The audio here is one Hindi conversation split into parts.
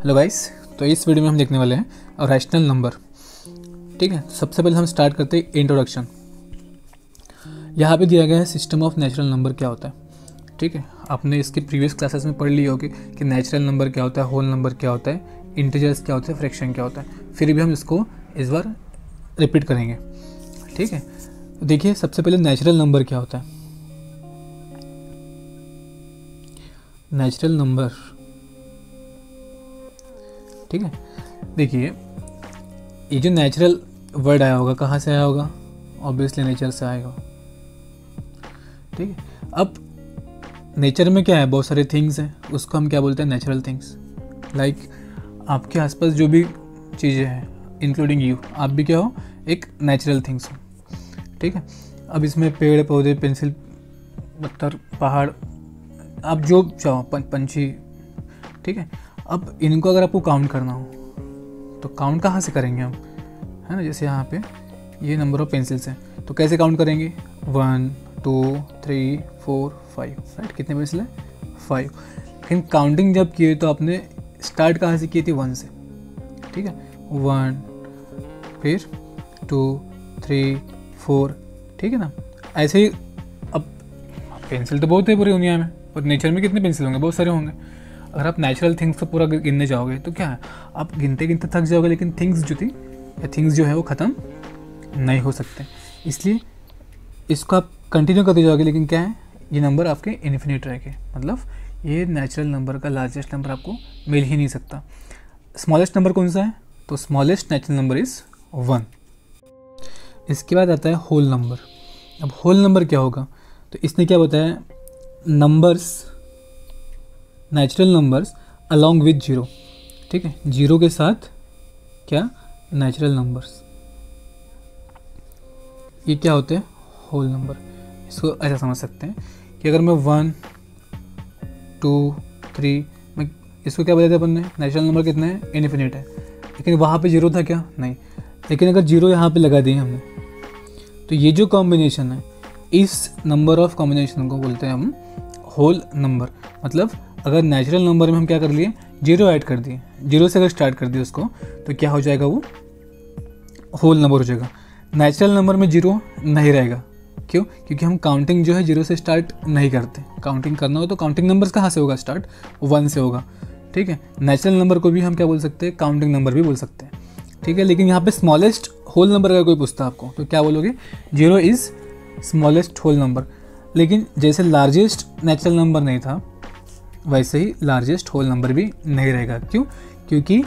हेलो गाइस, तो इस वीडियो में हम देखने वाले हैं रैशनल नंबर। ठीक है, सबसे पहले हम स्टार्ट करते हैं इंट्रोडक्शन। यहाँ पे दिया गया है सिस्टम ऑफ नेचुरल नंबर क्या होता है। ठीक है, आपने इसके प्रीवियस क्लासेस में पढ़ ली होगी कि नेचुरल नंबर क्या होता है, होल नंबर क्या होता है, इंटीजर्स क्या होता है, फ्रैक्शन क्या होता है। फिर भी हम इसको इस बार रिपीट करेंगे। ठीक है, देखिए सबसे पहले नेचुरल नंबर क्या होता है। नेचुरल नंबर, ठीक है, देखिए ये जो नेचुरल वर्ड आया होगा कहाँ से आया होगा, ऑब्वियसली नेचर से आएगा। ठीक है, अब नेचर में क्या है, बहुत सारे थिंग्स हैं, उसको हम क्या बोलते हैं, नेचुरल थिंग्स। लाइक आपके आसपास जो भी चीज़ें हैं इंक्लूडिंग यू, आप भी क्या हो, एक नेचुरल थिंग्स हो। ठीक है, अब इसमें पेड़ पौधे, पेंसिल, पत्थर, पहाड़, आप जो चाहो, पंछी। ठीक है, अब इनको अगर आपको काउंट करना हो तो काउंट कहाँ से करेंगे हम, है ना। जैसे यहाँ पे ये नंबर ऑफ पेंसिल्स हैं, तो कैसे काउंट करेंगे, 1 2 3 4 5, राइट। कितने पेंसिल हैं, 5। लेकिन काउंटिंग जब किए तो आपने स्टार्ट कहाँ से की थी, 1 से। ठीक है, 1, फिर 2 3 4, ठीक है ना। ऐसे ही अब पेंसिल तो बहुत है पूरी दुनिया में, और नेचर में कितने पेंसिल होंगे, बहुत सारे होंगे। अगर आप नेचुरल थिंग्स को पूरा गिनने जाओगे तो क्या है, आप गिनते गिनते थक जाओगे, लेकिन थिंग्स जो थी या थिंग्स जो है वो ख़त्म नहीं हो सकते। इसलिए इसको आप कंटिन्यू करते जाओगे, लेकिन क्या है, ये नंबर आपके इन्फिनिट रहेंगे। मतलब ये नेचुरल नंबर का लार्जेस्ट नंबर आपको मिल ही नहीं सकता। स्मॉलेस्ट नंबर कौन सा है, तो स्मॉलेस्ट नेचुरल नंबर इज़ 1। इसके बाद आता है होल नंबर। अब होल नंबर क्या होगा, तो इसने क्या बताया, numbers, natural numbers along with 0। ठीक है, 0 के साथ क्या, नेचुरल नंबर्स, ये क्या होते हैं, होल नंबर। इसको ऐसा समझ सकते हैं कि अगर मैं 1 2 3, मैं इसको क्या बताया था अपन ने, नेचुरल नंबर कितना है, इनफिनिट है। लेकिन वहाँ पे 0 था क्या, नहीं। लेकिन अगर 0 यहाँ पे लगा दिए हमने, तो ये जो कॉम्बिनेशन है, इस नंबर ऑफ कॉम्बिनेशन को बोलते हैं हम होल नंबर। मतलब अगर नेचुरल नंबर में हम क्या कर लिए, 0 ऐड कर दिए, 0 से अगर स्टार्ट कर दिए उसको, तो क्या हो जाएगा, वो होल नंबर हो जाएगा। नेचुरल नंबर में 0 नहीं रहेगा, क्यों, क्योंकि हम काउंटिंग जो है 0 से स्टार्ट नहीं करते। काउंटिंग करना हो तो काउंटिंग नंबर्स कहाँ से होगा, स्टार्ट 1 से होगा। ठीक है, नेचुरल नंबर को भी हम क्या बोल सकते हैं, काउंटिंग नंबर भी बोल सकते हैं। ठीक है, लेकिन यहाँ पे स्मॉलेस्ट होल नंबर अगर कोई पूछता है आपको, तो क्या बोलोगे, 0 इज़ स्मॉलेस्ट होल नंबर। लेकिन जैसे लार्जेस्ट नेचुरल नंबर नहीं था, वैसे ही लार्जेस्ट होल नंबर भी नहीं रहेगा। क्यों, क्योंकि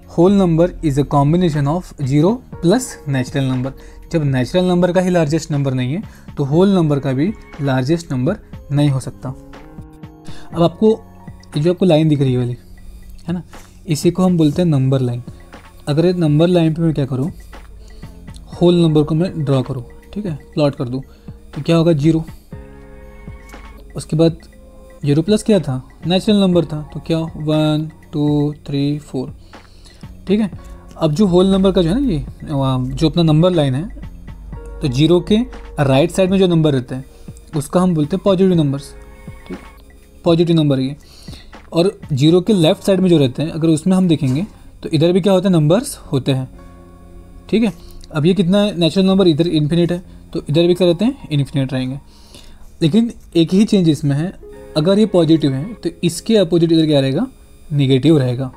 whole number is a combination of 0 plus natural number. जब नेचुरल नंबर का ही लार्जेस्ट नंबर नहीं है, तो होल नंबर का भी लार्जेस्ट नंबर नहीं हो सकता। अब आपको ये जो आपको लाइन दिख रही है वाली, है ना, इसी को हम बोलते हैं नंबर लाइन। अगर ये नंबर लाइन पे मैं क्या करूँ, होल नंबर को मैं ड्रॉ करूँ, ठीक है, प्लॉट कर दूँ, तो क्या होगा, 0। उसके बाद 0 प्लस क्या था, नेचुरल नंबर था, तो क्या, 1 2 3 4। ठीक है, अब जो होल नंबर का जो है ना, ये जो अपना नंबर लाइन है, तो 0 के राइट साइड में जो नंबर रहते हैं उसका हम बोलते हैं पॉजिटिव नंबर्स। ठीक, पॉजिटिव नंबर ये। और 0 के लेफ्ट साइड में जो रहते हैं, अगर उसमें हम देखेंगे तो इधर भी क्या होता है, नंबर्स होते हैं। ठीक है, अब ये कितना है, नेचुरल नंबर इधर इन्फिनिट है, तो इधर भी क्या रहते हैं, इन्फिनिट रहेंगे। लेकिन एक ही चेंज इसमें है, अगर ये पॉजिटिव है तो इसके अपोजिट इधर क्या रहेगा, निगेटिव रहेगा।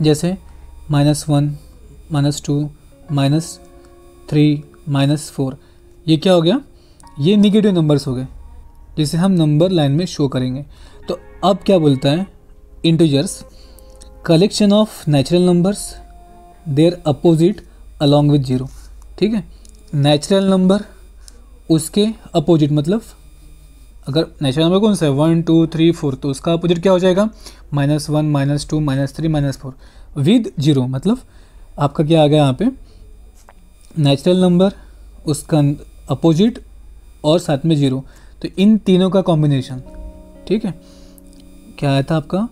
जैसे -1 -2 -3 -4, ये क्या हो गया, ये निगेटिव नंबर्स हो गए, जिसे हम नंबर लाइन में शो करेंगे। तो अब क्या बोलता है, integers collection of natural numbers their opposite along with 0। ठीक है, नेचुरल नंबर उसके अपोजिट, मतलब अगर नेचुरल नंबर कौन सा है, 1 2 3 4, तो उसका अपोजिट क्या हो जाएगा, -1 -2 -3 -4 विद 0। मतलब आपका क्या आ गया यहाँ पे, नेचुरल नंबर, उसका अपोजिट और साथ में 0, तो इन तीनों का कॉम्बिनेशन। ठीक है, क्या आया था आपका,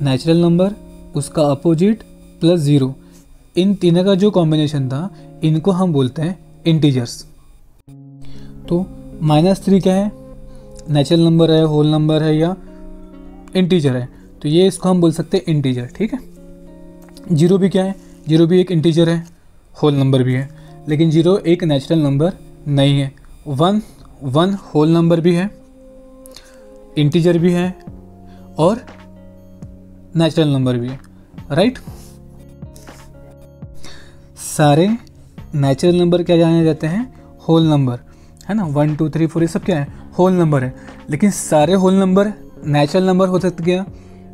नेचुरल नंबर, उसका अपोजिट प्लस 0, इन तीनों का जो कॉम्बिनेशन था, इनको हम बोलते हैं इंटीजर्स। तो -3 क्या है, नेचुरल नंबर है, होल नंबर है या इंटीजर है, तो ये इसको हम बोल सकते हैं इंटीजर। ठीक है, जीरो भी क्या है, जीरो भी एक इंटीजर है, होल नंबर भी है, लेकिन जीरो एक नेचुरल नंबर नहीं है। वन होल नंबर भी है, इंटीजर भी है और नेचुरल नंबर भी है, राइट। सारे नेचुरल नंबर क्या जाने जाते हैं, होल नंबर, है ना। 1 2 3 4 ये सब क्या है, होल नंबर है। लेकिन सारे होल नंबर नेचुरल नंबर हो सकते क्या,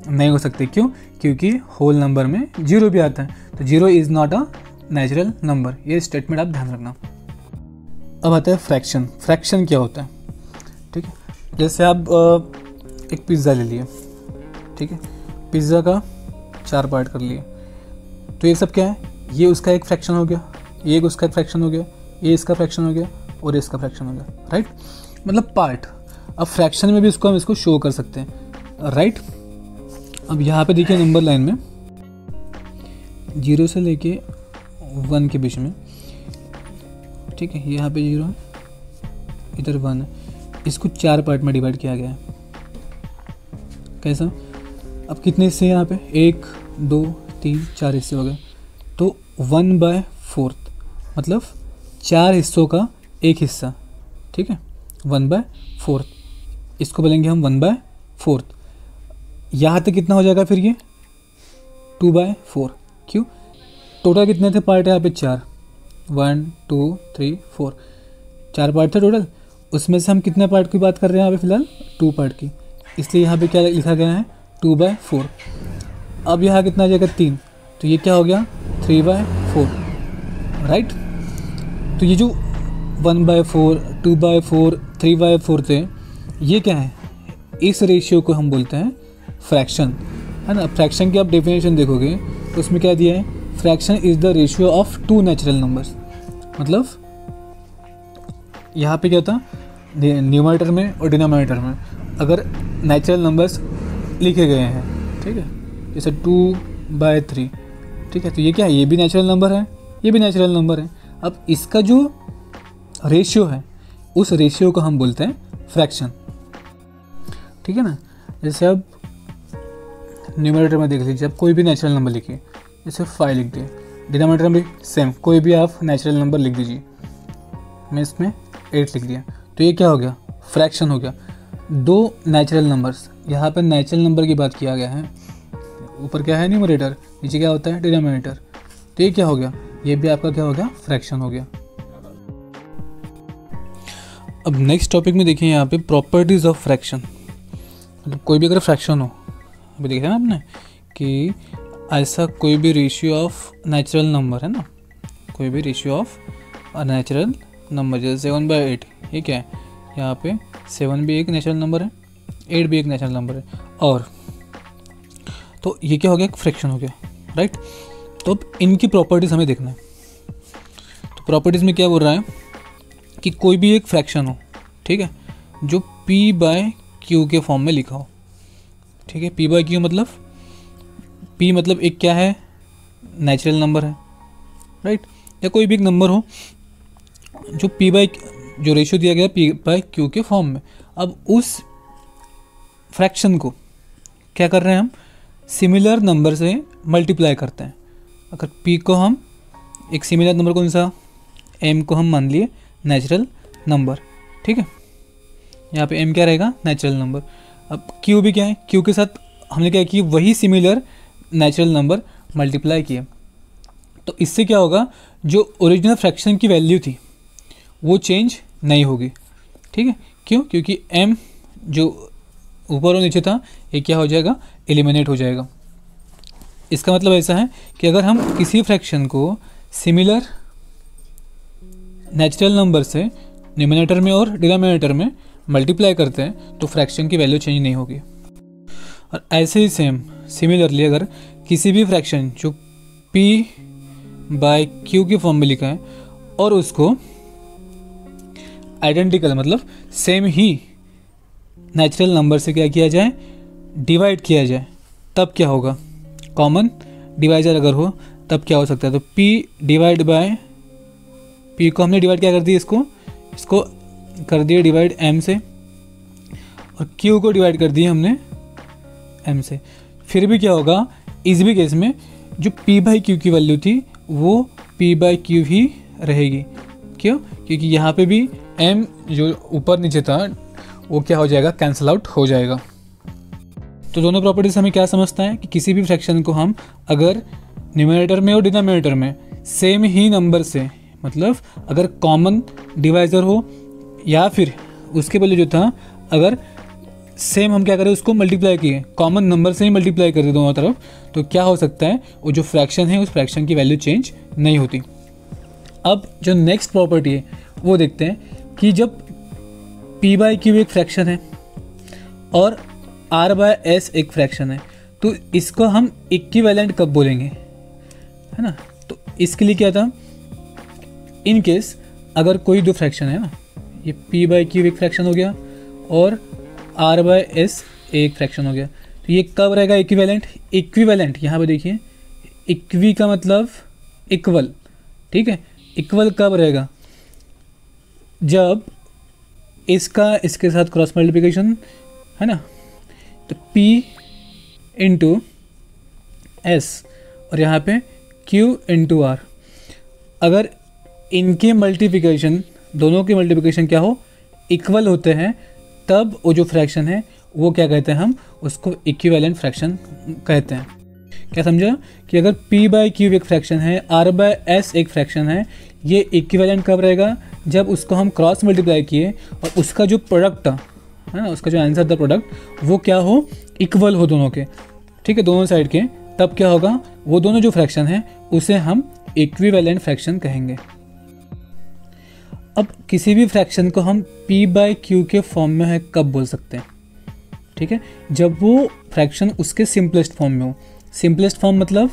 नहीं हो सकते। क्यों? क्योंकि होल नंबर में जीरो भी आता है, तो zero is not a natural number. ये स्टेटमेंट आप ध्यान रखना। अब आता है फ्रैक्शन। फ्रैक्शन क्या होता है, ठीक है। जैसे आप एक पिज़्ज़ा ले लिए, ठीक है, पिज़्ज़ा का 4 पार्ट कर लिए, तो ये सब क्या है, ये उसका एक फ्रैक्शन हो गया, ये एक उसका एक फ्रैक्शन हो गया, ये इसका फ्रैक्शन हो गया और इसका फ्रैक्शन हो गया, राइट। मतलब पार्ट। अब फ्रैक्शन में भी हम इसको शो कर सकते हैं, राइट। अब यहाँ पे देखिए नंबर लाइन में 0 से लेके 1 के बीच में, ठीक है, यहाँ पे 0 है, इधर 1 है, इसको 4 पार्ट में डिवाइड किया गया है। कैसा? अब कितने हिस्से हैं यहाँ पे, 1 2 3 4 हिस्से हो गए, तो 1/4 मतलब 4 हिस्सों का एक हिस्सा, ठीक है, 1/4, इसको बोलेंगे हम 1/4। यहाँ तक कितना हो जाएगा फिर ये 2/4। क्यों? टोटल कितने थे पार्ट यहाँ पे, 4, 1 2 3 4, 4 पार्ट थे टोटल। उसमें से हम कितने पार्ट की बात कर रहे हैं यहाँ पे फिलहाल, 2 पार्ट की, इसलिए यहाँ पे क्या लिखा गया है, 2/4। अब यहाँ कितना आ जाएगा, 3, तो ये क्या हो गया, 3/4, राइट। तो ये जो 1/4 2/4 3/4 थे, ये क्या है, इस रेशियो को हम बोलते हैं फ्रैक्शन, है ना। फ्रैक्शन की आप डेफिनेशन देखोगे तो उसमें क्या दिया है, fraction is the ratio of 2 natural numbers. मतलब यहाँ पे क्या होता, न्यूमरेटर में और डिनोमिनेटर में अगर नेचुरल नंबर्स लिखे गए हैं, ठीक है, जैसे 2/3, ठीक है, तो ये क्या है, ये भी नेचुरल नंबर है, ये भी नेचुरल नंबर है। अब इसका जो रेशियो है, उस रेशियो को हम बोलते हैं फ्रैक्शन, ठीक है ना। जैसे अब न्यूमरेटर में देख लीजिए, आप कोई भी नेचुरल नंबर लिखिए, जैसे 5 लिख दिए, डिनोमिनेटर में भी सेम कोई भी आप नेचुरल नंबर लिख दीजिए, मैं इसमें 8 लिख दिया, तो ये क्या हो गया, फ्रैक्शन हो गया। 2 नेचुरल नंबर्स, यहाँ पर नेचुरल नंबर की बात किया गया है, ऊपर क्या है न्यूमरेटर, नीचे क्या होता है डिनोमिनेटर, तो ये क्या हो गया, ये भी आपका क्या हो गया, फ्रैक्शन हो गया। अब नेक्स्ट टॉपिक में देखिए यहाँ पे प्रॉपर्टीज़ ऑफ फ्रैक्शन। मतलब कोई भी अगर फ्रैक्शन हो, अभी देखा ना आपने कि ऐसा कोई भी रेशियो ऑफ नेचुरल नंबर है ना, कोई भी रेशियो ऑफ नेचुरल नंबर, जैसे 7/8, ये क्या है, यहाँ पे 7 भी एक नेचुरल नंबर है, 8 भी एक नेचुरल नंबर है, और तो ये क्या हो गया, फ्रैक्शन हो गया, राइट। तो अब इनकी प्रॉपर्टीज़ हमें देखना है। तो प्रॉपर्टीज़ में क्या बोल रहा है कि कोई भी एक फ्रैक्शन हो, ठीक है, जो P/Q के फॉर्म में लिखा हो, ठीक है। P/Q मतलब P मतलब एक क्या है, नेचुरल नंबर है, राइट। या कोई भी एक नंबर हो जो जो रेशियो दिया गया P/Q के फॉर्म में। अब उस फ्रैक्शन को क्या कर रहे हैं हम, सिमिलर नंबर से मल्टीप्लाई करते हैं। अगर P को हम एक सिमिलर नंबर, कौन सा, M को हम मान लिए नेचुरल नंबर, ठीक है, यहाँ पे M क्या रहेगा, नेचुरल नंबर। अब Q भी क्या है, Q के साथ हमने क्या किया, वही सिमिलर नेचुरल नंबर मल्टीप्लाई किया। तो इससे क्या होगा, जो ओरिजिनल फ्रैक्शन की वैल्यू थी वो चेंज नहीं होगी, ठीक है। क्यों? क्योंकि M जो ऊपर और नीचे था, ये क्या हो जाएगा, एलिमिनेट हो जाएगा। इसका मतलब ऐसा है कि अगर हम किसी फ्रैक्शन को सिमिलर नेचुरल नंबर से न्यूमरेटर में और डिनोमिनेटर में मल्टीप्लाई करते हैं तो फ्रैक्शन की वैल्यू चेंज नहीं होगी। और ऐसे ही सेम सिमिलरली अगर किसी भी फ्रैक्शन जो P/Q के फॉर्म में लिखा है और उसको आइडेंटिकल मतलब सेम ही नेचुरल नंबर से क्या किया जाए, डिवाइड किया जाए, तब क्या होगा, कॉमन डिवाइजर अगर हो तब क्या हो सकता है। तो P को हमने डिवाइड क्या कर दिया, इसको कर दिए डिवाइड M से, और Q को डिवाइड कर दिए हमने M से। फिर भी क्या होगा, इस भी केस में जो p बाई क्यू की वैल्यू थी वो p बाई क्यू ही रहेगी। क्यों? क्योंकि यहाँ पे भी m जो ऊपर नीचे था वो क्या हो जाएगा, कैंसिल आउट हो जाएगा। तो दोनों प्रॉपर्टीज हमें क्या समझता है कि किसी भी फ्रैक्शन को हम अगर न्यूमरेटर में और डिनोमिनेटर में सेम ही नंबर से, मतलब अगर कॉमन डिवाइज़र हो या फिर उसके पहले जो था अगर सेम हम क्या करें उसको मल्टीप्लाई किए, कॉमन नंबर से ही मल्टीप्लाई कर दे दोनों तरफ, तो क्या हो सकता है, वो जो फ्रैक्शन है उस फ्रैक्शन की वैल्यू चेंज नहीं होती। अब जो नेक्स्ट प्रॉपर्टी है वो देखते हैं कि जब p बाई क्यू एक फ्रैक्शन है और r बाय s एक फ्रैक्शन है तो इसको हम इक्विवेलेंट कब बोलेंगे, है ना। तो इसके लिए क्या था, इन केस अगर कोई दो फ्रैक्शन है ना, ये p बाई क्यू एक फ्रैक्शन हो गया और r बाय s एक फ्रैक्शन हो गया, तो ये कब रहेगा इक्विवेलेंट। इक्विवेलेंट यहाँ पे देखिए, इक्वी का मतलब इक्वल, ठीक है। इक्वल कब रहेगा, जब इसका इसके साथ क्रॉस मल्टीप्लिकेशन है ना, तो p इंटू s और यहाँ पे q इंटू r, अगर इनके मल्टीप्लिकेशन, दोनों के मल्टीप्लिकेशन क्या हो, इक्वल होते हैं, तब वो जो फ्रैक्शन है वो क्या कहते हैं, हम उसको इक्विवेलेंट फ्रैक्शन कहते हैं। क्या समझा कि अगर p बाई क्यू एक फ्रैक्शन है, r बाय s एक फ्रैक्शन है, ये इक्विवेलेंट कब रहेगा, जब उसको हम क्रॉस मल्टीप्लाई किए और उसका जो प्रोडक्ट है ना, उसका जो आंसर था प्रोडक्ट, वो क्या हो, इक्वल हो दोनों के, ठीक है, दोनों साइड के, तब क्या होगा, वो दोनों जो फ्रैक्शन है उसे हम इक्विवेलेंट फ्रैक्शन कहेंगे। अब किसी भी फ्रैक्शन को हम p बाई क्यू के फॉर्म में है कब बोल सकते हैं, ठीक है, जब वो फ्रैक्शन उसके सिंपलेस्ट फॉर्म में हो। सिंपलेस्ट फॉर्म मतलब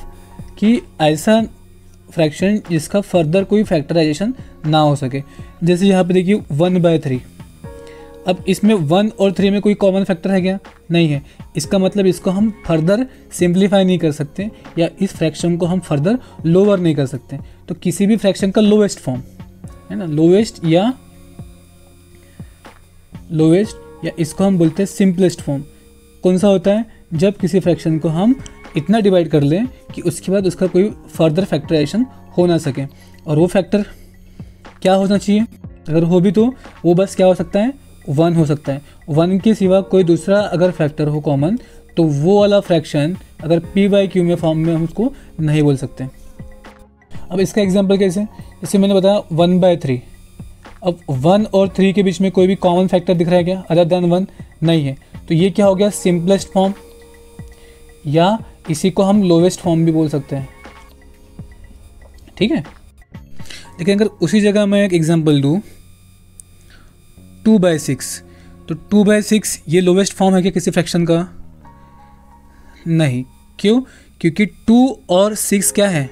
कि ऐसा फ्रैक्शन जिसका फर्दर कोई फैक्टराइजेशन ना हो सके। जैसे यहाँ पे देखिए 1/3, अब इसमें 1 और 3 में कोई कॉमन फैक्टर है क्या, नहीं है। इसका मतलब इसको हम फर्दर सिंप्लीफाई नहीं कर सकते या इस फ्रैक्शन को हम फर्दर लोअर नहीं कर सकते। तो किसी भी फ्रैक्शन का लोवेस्ट फॉर्म है ना, लोवेस्ट या इसको हम बोलते हैं सिंपलेस्ट फॉर्म, कौन सा होता है, जब किसी फ्रैक्शन को हम इतना डिवाइड कर लें कि उसके बाद उसका कोई फर्दर फैक्टराइजेशन हो ना सके। और वो फैक्टर क्या होना चाहिए, अगर हो भी तो वो बस क्या हो सकता है, 1 हो सकता है। 1 के सिवा कोई दूसरा अगर फैक्टर हो कॉमन, तो वो वाला फ्रैक्शन अगर p बाई क्यू में फॉर्म में हम उसको नहीं बोल सकते। अब इसका एग्जांपल कैसे, जैसे मैंने बताया 1/3, अब 1 और 3 के बीच में कोई भी कॉमन फैक्टर दिख रहा है क्या, अदर देन 1 नहीं है, तो ये क्या हो गया, सिंपलेस्ट फॉर्म, या इसी को हम लोवेस्ट फॉर्म भी बोल सकते हैं, ठीक है। लेकिन अगर उसी जगह मैं एक एग्जांपल दूँ 2/6, तो 2/6 ये लोवेस्ट फॉर्म है क्या किसी फ्रैक्शन का, नहीं। क्यों, क्योंकि 2 और 6 क्या है,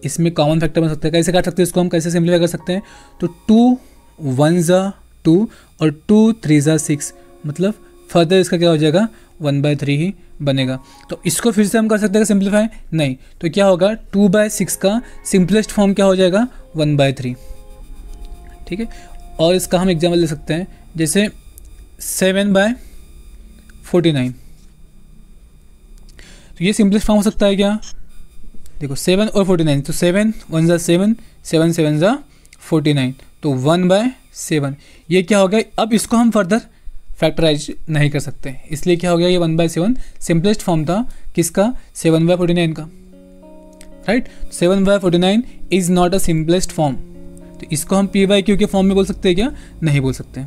इसमें कॉमन फैक्टर बन सकता है। कैसे काट सकते हैं इसको, हम कैसे सिंप्लीफाई कर सकते हैं, तो 2 1 ज़ा 2 और 2 3 ज़ा 6, मतलब फर्दर इसका क्या हो जाएगा, 1/3 ही बनेगा। तो इसको फिर से हम कर सकते हैं सिंप्लीफाई, नहीं, तो क्या होगा, 2/6 का सिंपलेस्ट फॉर्म क्या हो जाएगा, 1/3, ठीक है। और इसका हम एग्जाम्पल ले सकते हैं, जैसे 7/49, तो ये सिंपलेस्ट फॉर्म हो सकता है क्या, देखो 7 और 49, तो 7 1 ज़ा 7, 7 7 ज़ा 49, तो 1/7, ये क्या हो गया। अब इसको हम फर्दर फैक्टराइज नहीं कर सकते, इसलिए क्या हो गया, ये 1/7 सिंपलेस्ट फॉर्म था किसका, 7/49 का, right. 7/49 is not a simplest form, तो इसको हम p बाई क्यू के फॉर्म में बोल सकते हैं क्या, नहीं बोल सकते।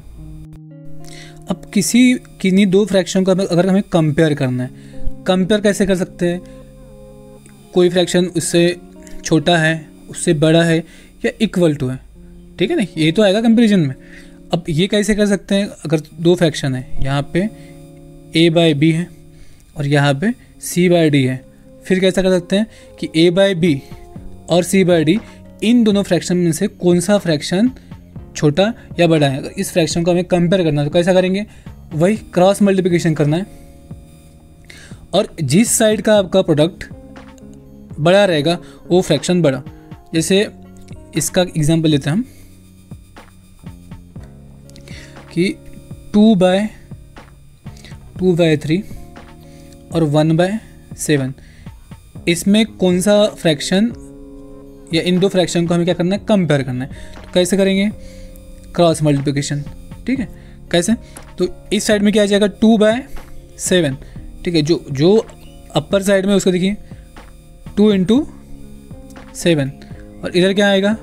अब किन्हीं दो फ्रैक्शन को अगर हमें कंपेयर करना है, कंपेयर कैसे कर सकते हैं, कोई फ्रैक्शन उससे छोटा है, उससे बड़ा है, या इक्वल टू है, ठीक है ना, ये तो आएगा कंपेरिजन में। अब ये कैसे कर सकते हैं, अगर दो फ्रैक्शन है, यहाँ पे a बाई बी है और यहाँ पे c बाई डी है, फिर कैसा कर सकते हैं कि a बाई बी और c बाई डी, इन दोनों फ्रैक्शन में से कौन सा फ्रैक्शन छोटा या बड़ा है। अगर इस फ्रैक्शन को हमें कंपेयर करना है तो कैसा करेंगे, वही क्रॉस मल्टीप्लिकेशन करना है, और जिस साइड का आपका प्रोडक्ट बड़ा रहेगा वो फ्रैक्शन बड़ा। जैसे इसका एग्जांपल लेते हैं हम कि 2/3 और 1/7, इसमें कौन सा फ्रैक्शन या इन दो फ्रैक्शन को हमें क्या करना है, कंपेयर करना है। तो कैसे करेंगे, क्रॉस मल्टीप्लिकेशन, ठीक है। कैसे, तो इस साइड में क्या आ जाएगा 2/7, ठीक है। जो अपर साइड में उसको देखिए 2 × 7 और इधर क्या आएगा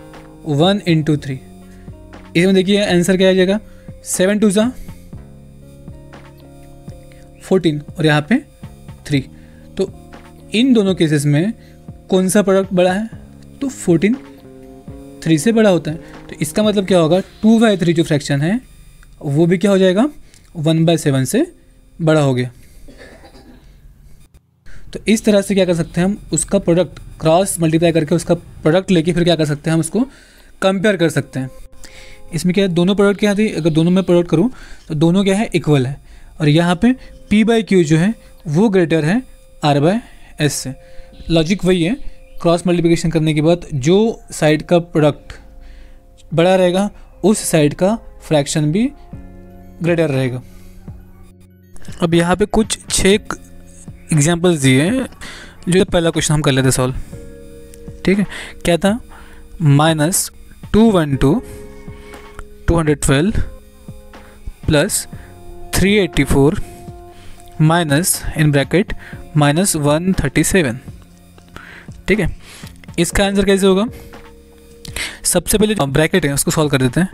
1 × 3। इसमें देखिए आंसर क्या आ जाएगा 7 2 ज़ा 14 और यहाँ पे 3। तो इन दोनों केसेस में कौन सा प्रोडक्ट बड़ा है, तो 14 3 से बड़ा होता है। तो इसका मतलब क्या होगा 2/3 जो फ्रैक्शन है वो भी क्या हो जाएगा 1/7 से बड़ा हो गया। तो इस तरह से क्या कर सकते हैं हम, उसका प्रोडक्ट क्रॉस मल्टीप्लाई करके उसका प्रोडक्ट लेके फिर क्या कर सकते हैं, हम उसको कंपेयर कर सकते हैं। इसमें क्या है, दोनों प्रोडक्ट क्या थी, अगर दोनों में प्रोडक्ट करूँ तो दोनों क्या है, इक्वल है। और यहाँ पे P/Q जो है वो ग्रेटर है R/S से। लॉजिक वही है, क्रॉस मल्टीप्लिकेशन करने के बाद जो साइड का प्रोडक्ट बड़ा रहेगा उस साइड का फ्रैक्शन भी ग्रेटर रहेगा। अब यहाँ पे कुछ 6 एग्जांपल्स दिए हैं, जो पहला क्वेश्चन हम कर लेते सॉल्व, ठीक है। क्या था, -212 212 प्लस 384 माइनस इन ब्रैकेट -137, ठीक है। इसका आंसर कैसे होगा, सबसे पहले जो ब्रैकेट है उसको सॉल्व कर देते हैं।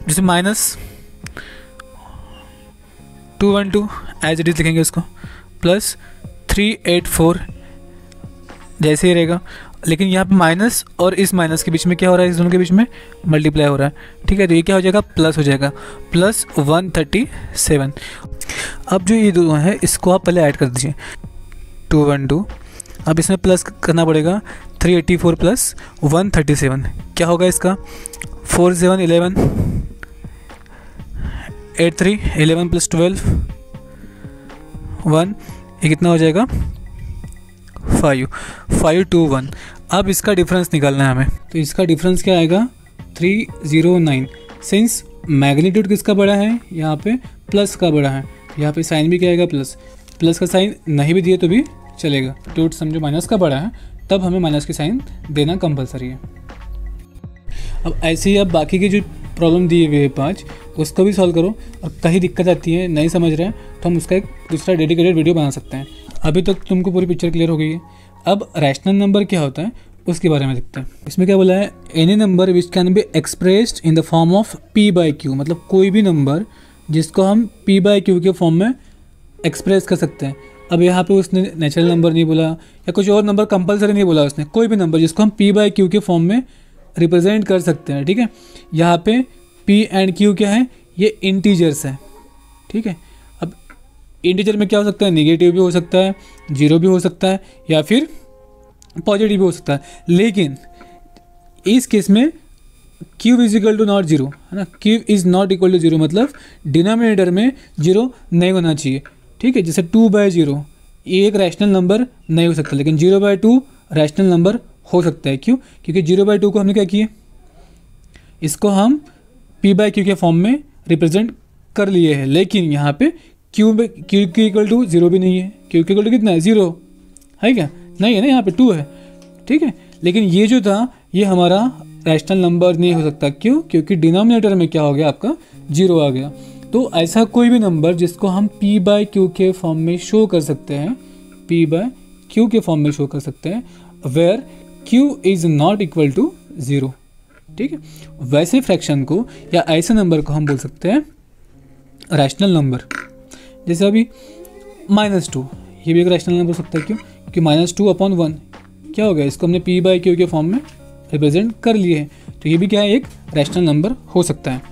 जैसे -212 एज इट इज लिखेंगे उसको, प्लस 384 जैसे ही रहेगा, लेकिन यहाँ पे माइनस और इस माइनस के बीच में क्या हो रहा है, इस दोनों के बीच में मल्टीप्लाई हो रहा है, ठीक है। तो ये क्या हो जाएगा, प्लस हो जाएगा, प्लस 137। अब जो ये दोनों है इसको आप पहले ऐड कर दीजिए 212, अब इसमें प्लस करना पड़ेगा 384 प्लस 137, क्या होगा इसका 4 7 11 8 3 11 प्लस 12 1, ये कितना हो जाएगा 5 2 1। अब इसका डिफरेंस निकालना है हमें, तो इसका डिफरेंस क्या आएगा 309। सिंस मैग्नीट्यूड किसका बड़ा है, यहाँ पे प्लस का बड़ा है, यहाँ पे साइन भी क्या आएगा प्लस का साइन नहीं भी दिए तो भी चलेगा। टूट समझो माइनस का बड़ा है तब हमें माइनस की साइन देना कंपलसरी है। अब ऐसे ही अब बाकी की जो प्रॉब्लम दिए हुए हैं 5 उसको भी सॉल्व करो, और कहीं दिक्कत आती है नहीं समझ रहे हैं तो हम उसका एक दूसरा डेडिकेटेड वीडियो बना सकते हैं। अभी तक तुमको पूरी पिक्चर क्लियर हो गई है। अब रैशनल नंबर क्या होता है उसके बारे में देखते हैं। इसमें क्या बोला है, any number which can be expressed in the form of P/Q, मतलब कोई भी नंबर जिसको हम P/Q के फॉर्म में एक्सप्रेस कर सकते हैं। अब यहाँ पे उसने नेचुरल नंबर नहीं बोला या कुछ और नंबर कंपलसरी नहीं बोला, उसने कोई भी नंबर जिसको हम P/Q के फॉर्म में रिप्रेजेंट कर सकते हैं, ठीक है। यहाँ पे P एंड Q क्या है, ये इंटीजर्स है, ठीक है। अब इंटीजर में क्या हो सकता है, नेगेटिव भी हो सकता है, 0 भी हो सकता है, या फिर पॉजिटिव भी हो सकता है। लेकिन इस केस में Q is equal to not 0 है ना, Q is not equal to 0 मतलब डिनोमिनेटर में 0 नहीं होना चाहिए, ठीक है। जैसे 2/0 ये एक रैशनल नंबर नहीं हो सकता, लेकिन 0/2 रैशनल नंबर हो सकता है। क्यों, क्योंकि 0/2 को हमने क्या किया, इसको हम P/Q के फॉर्म में रिप्रेजेंट कर लिए हैं। लेकिन यहाँ पे Q के इक्वल टू 0 भी नहीं है, Q के इक्वल टू कितना है 0 है क्या, नहीं है ना, यहाँ पे 2 है, ठीक है। लेकिन ये जो था ये हमारा रैशनल नंबर नहीं हो सकता। क्यों, क्योंकि डिनोमिनेटर में क्या हो गया, आपका 0 आ गया। तो ऐसा कोई भी नंबर जिसको हम P/Q के फॉर्म में शो कर सकते हैं, P/Q के फॉर्म में शो कर सकते हैं, where Q is not equal to 0, ठीक है। वैसे फ्रैक्शन को या ऐसे नंबर को हम बोल सकते हैं रैशनल नंबर। जैसे अभी -2, ये भी एक रैशनल नंबर हो सकता है। क्यों, क्योंकि -2/1 क्या हो गया, इसको हमने P/Q के फॉर्म में रिप्रेजेंट कर लिए हैं, तो ये भी क्या है, एक रैशनल नंबर हो सकता है।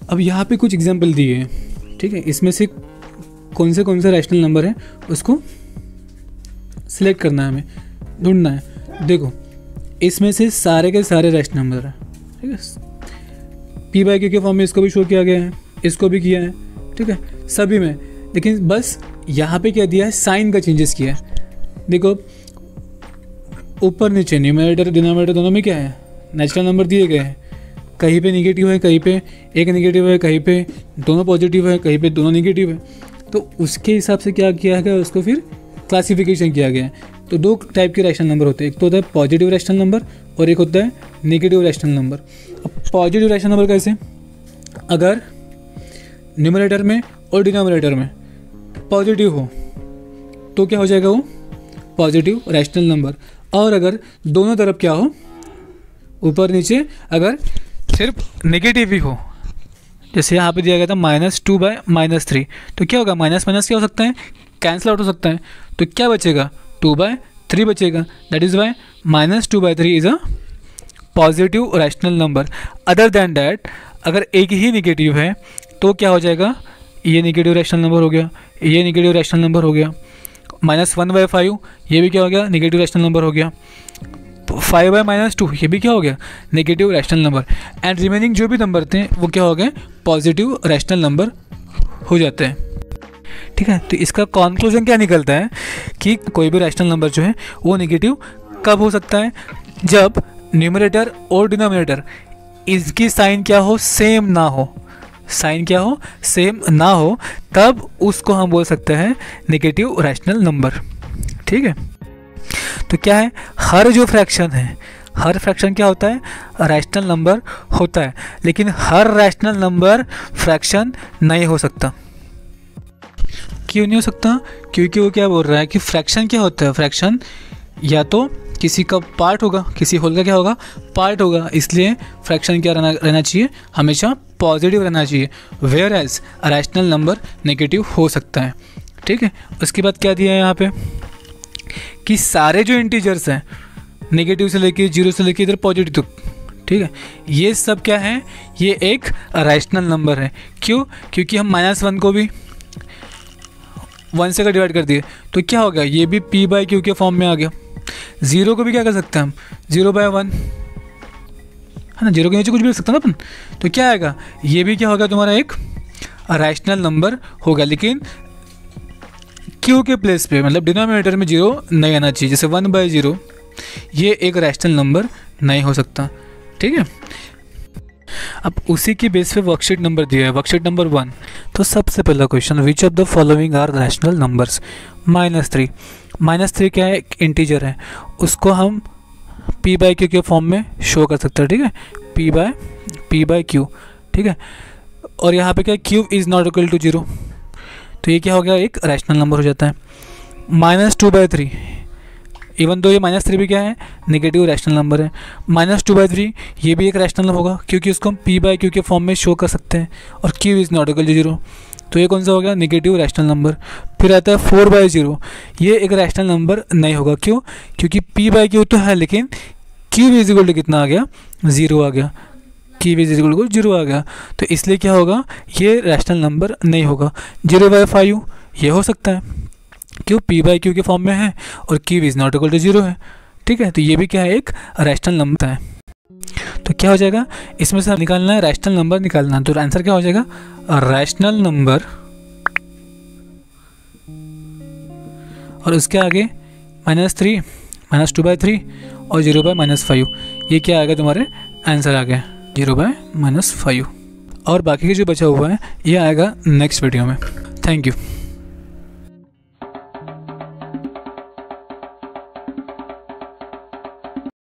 अब यहाँ पे कुछ एग्जाम्पल दिए हैं, ठीक है। इसमें से कौन से रैशनल नंबर है उसको सिलेक्ट करना है, हमें ढूंढना है। देखो इसमें से सारे के सारे रैशनल नंबर है, ठीक है। P/Q के फॉर्म में इसको भी शो किया गया है, इसको भी किया है, ठीक है, सभी में। लेकिन बस यहाँ पे क्या दिया है, साइन का चेंजेस किया है। देखो ऊपर नीचे न्यूमरेटर डिनोमिनेटर दोनों में क्या है, नेचुरल नंबर दिए गए हैं। कहीं पे निगेटिव है, कहीं पे एक निगेटिव है, कहीं पे दोनों पॉजिटिव है, कहीं पे दोनों निगेटिव है। तो उसके हिसाब से क्या किया है, उसको फिर क्लासिफिकेशन किया गया है। तो दो टाइप के रैशनल नंबर होते हैं, एक तो होता है पॉजिटिव रैशनल नंबर और एक होता है नेगेटिव रैशनल नंबर। अब पॉजिटिव रैशनल नंबर कैसे, अगर न्यूमरेटर में और डिनोमिनेटर में पॉजिटिव हो तो क्या हो जाएगा, वो पॉजिटिव रैशनल नंबर। और अगर दोनों तरफ क्या हो, ऊपर नीचे अगर सिर्फ नेगेटिव ही हो, जैसे यहाँ पे दिया गया था -2/-3, तो क्या होगा, माइनस माइनस क्या हो सकता है, कैंसिल आउट हो सकता है। तो क्या बचेगा, 2/3 बचेगा। That is why -2/3 is a positive rational number. Other than that अगर एक ही नेगेटिव है तो क्या हो जाएगा, ये नेगेटिव रैशनल नंबर हो गया, ये नेगेटिव रैशनल नंबर हो गया। -1/5 ये भी क्या हो गया, नेगेटिव रैशनल नंबर हो गया। 5/-2 ये भी क्या हो गया, negative rational number. And remaining जो भी नंबर थे वो क्या हो गए, पॉजिटिव रैशनल नंबर हो जाते हैं। ठीक है, तो इसका कॉन्क्लूजन क्या निकलता है कि कोई भी रैशनल नंबर जो है वो नेगेटिव कब हो सकता है, जब न्यूमरेटर और डिनोमिनेटर इसकी साइन क्या हो, सेम ना हो, साइन क्या हो, सेम ना हो, तब उसको हम बोल सकते हैं नेगेटिव रैशनल नंबर। ठीक है, तो क्या है, हर जो फ्रैक्शन है, हर फ्रैक्शन क्या होता है, रैशनल नंबर होता है, लेकिन हर रैशनल नंबर फ्रैक्शन नहीं हो सकता। क्यों नहीं हो सकता, क्योंकि वो क्या बोल रहा है कि फ्रैक्शन क्या होता है, फ्रैक्शन या तो किसी का पार्ट होगा, किसी होल का क्या होगा, पार्ट होगा, इसलिए फ्रैक्शन क्या रहना चाहिए, हमेशा पॉजिटिव रहना चाहिए। Whereas rational number negative हो सकता है। ठीक है, उसके बाद क्या दिया है यहाँ पे कि सारे जो इंटीजर्स हैं, नेगेटिव से लेके 0 से लेके इधर पॉजिटिव तक, ठीक है, ये सब क्या है, ये एक रैशनल नंबर है। क्यों, क्योंकि हम -1 को भी 1 से डिवाइड कर दिए तो क्या हो गया, ये भी p/q के फॉर्म में आ गया। 0 को भी क्या कर सकते हैं हम, 0/1 है ना, 0 के नीचे कुछ भी लिख सकते हैं ना अपन, तो क्या आएगा, ये भी क्या होगा, तुम्हारा एक रैशनल नंबर होगा, लेकिन q के प्लेस पे, मतलब डिनोमिनेटर में 0 नहीं आना चाहिए। जैसे 1/0 ये एक रैशनल नंबर नहीं हो सकता। ठीक है, अब उसी के बेस पे वर्कशीट नंबर दिया है, वर्कशीट नंबर 1। तो सबसे पहला question, which of the following are rational numbers. -3 क्या है, एक इंटीजर है, उसको हम p/q के फॉर्म में शो कर सकते हैं। ठीक है, p/q। ठीक है, और यहाँ पे क्या है, q is not equal to 0, तो ये क्या हो गया, एक रैशनल नंबर हो जाता है। -2/3, इवन दो ये -3 भी क्या है, नेगेटिव रैशनल नंबर है। -2/3 ये भी एक रैशनल नंबर होगा, क्योंकि उसको हम p/q के फॉर्म में शो कर सकते हैं, और q is not equal to 0, तो ये कौन सा हो गया, नेगेटिव रैशनल नंबर। फिर आता है 4/0, ये एक रैशनल नंबर नहीं होगा। क्यों, क्योंकि p/q तो है, लेकिन q इज इक्वल टू कितना आ गया, 0 आ गया, q इज इक्वल टू 0 आ गया, तो इसलिए क्या होगा, ये रैशनल नंबर नहीं होगा। 0/5 ये हो सकता है, क्यों, p/q के फॉर्म में है और q is not equal to 0 है। ठीक है, तो ये भी क्या है, एक रैशनल नंबर है। तो क्या हो जाएगा, इसमें से निकालना है, रैशनल नंबर निकालना है, तो आंसर क्या हो जाएगा, रैशनल नंबर, और उसके आगे -3, -2/3 और 0/-5, ये क्या आएगा, तुम्हारे आंसर आ गया 0/-5। और बाकी के जो बचा हुआ है ये आएगा नेक्स्ट वीडियो में। Thank you.